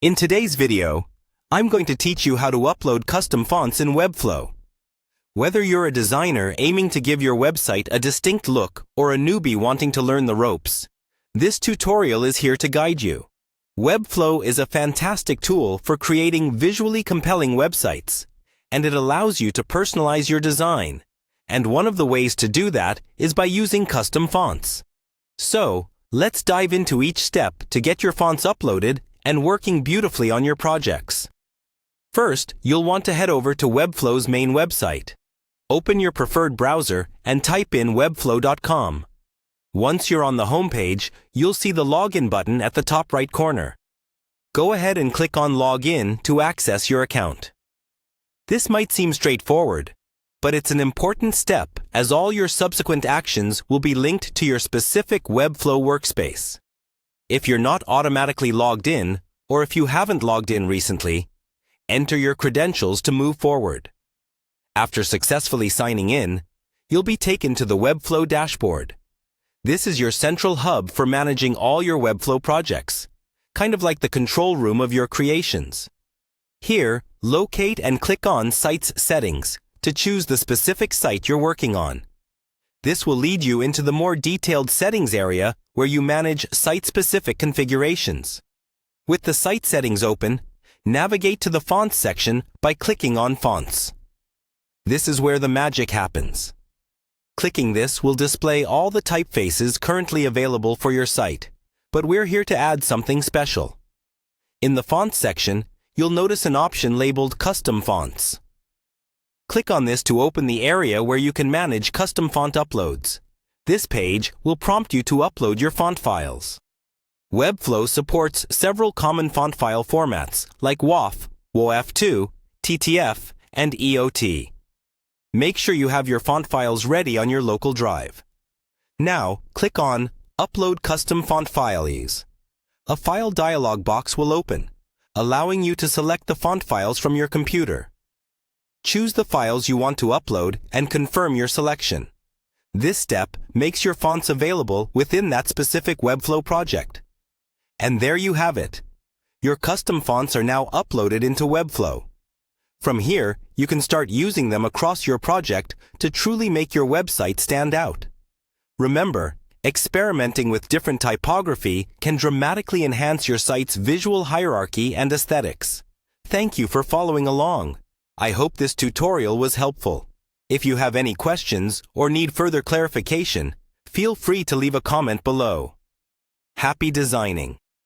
In today's video, I'm going to teach you how to upload custom fonts in Webflow. Whether you're a designer aiming to give your website a distinct look or a newbie wanting to learn the ropes, this tutorial is here to guide you. Webflow is a fantastic tool for creating visually compelling websites, and it allows you to personalize your design. And one of the ways to do that is by using custom fonts. So, let's dive into each step to get your fonts uploaded and working beautifully on your projects. First, you'll want to head over to Webflow's main website. Open your preferred browser and type in webflow.com. Once you're on the home page, you'll see the Login button at the top right corner. Go ahead and click on Login to access your account. This might seem straightforward, but it's an important step as all your subsequent actions will be linked to your specific Webflow workspace. If you're not automatically logged in, or if you haven't logged in recently, enter your credentials to move forward. After successfully signing in, you'll be taken to the Webflow dashboard. This is your central hub for managing all your Webflow projects, kind of like the control room of your creations. Here, locate and click on Site's Settings to choose the specific site you're working on. This will lead you into the more detailed settings area where you manage site-specific configurations. With the site settings open, navigate to the Fonts section by clicking on Fonts. This is where the magic happens. Clicking this will display all the typefaces currently available for your site, but we're here to add something special. In the Fonts section, you'll notice an option labeled Custom Fonts. Click on this to open the area where you can manage custom font uploads. This page will prompt you to upload your font files. Webflow supports several common font file formats like WOFF, WOF2, TTF, and EOT. Make sure you have your font files ready on your local drive. Now, click on Upload Custom Font Files. A file dialog box will open, allowing you to select the font files from your computer. Choose the files you want to upload and confirm your selection. This step makes your fonts available within that specific Webflow project. And there you have it. Your custom fonts are now uploaded into Webflow. From here, you can start using them across your project to truly make your website stand out. Remember, experimenting with different typography can dramatically enhance your site's visual hierarchy and aesthetics. Thank you for following along. I hope this tutorial was helpful. If you have any questions or need further clarification, feel free to leave a comment below. Happy designing!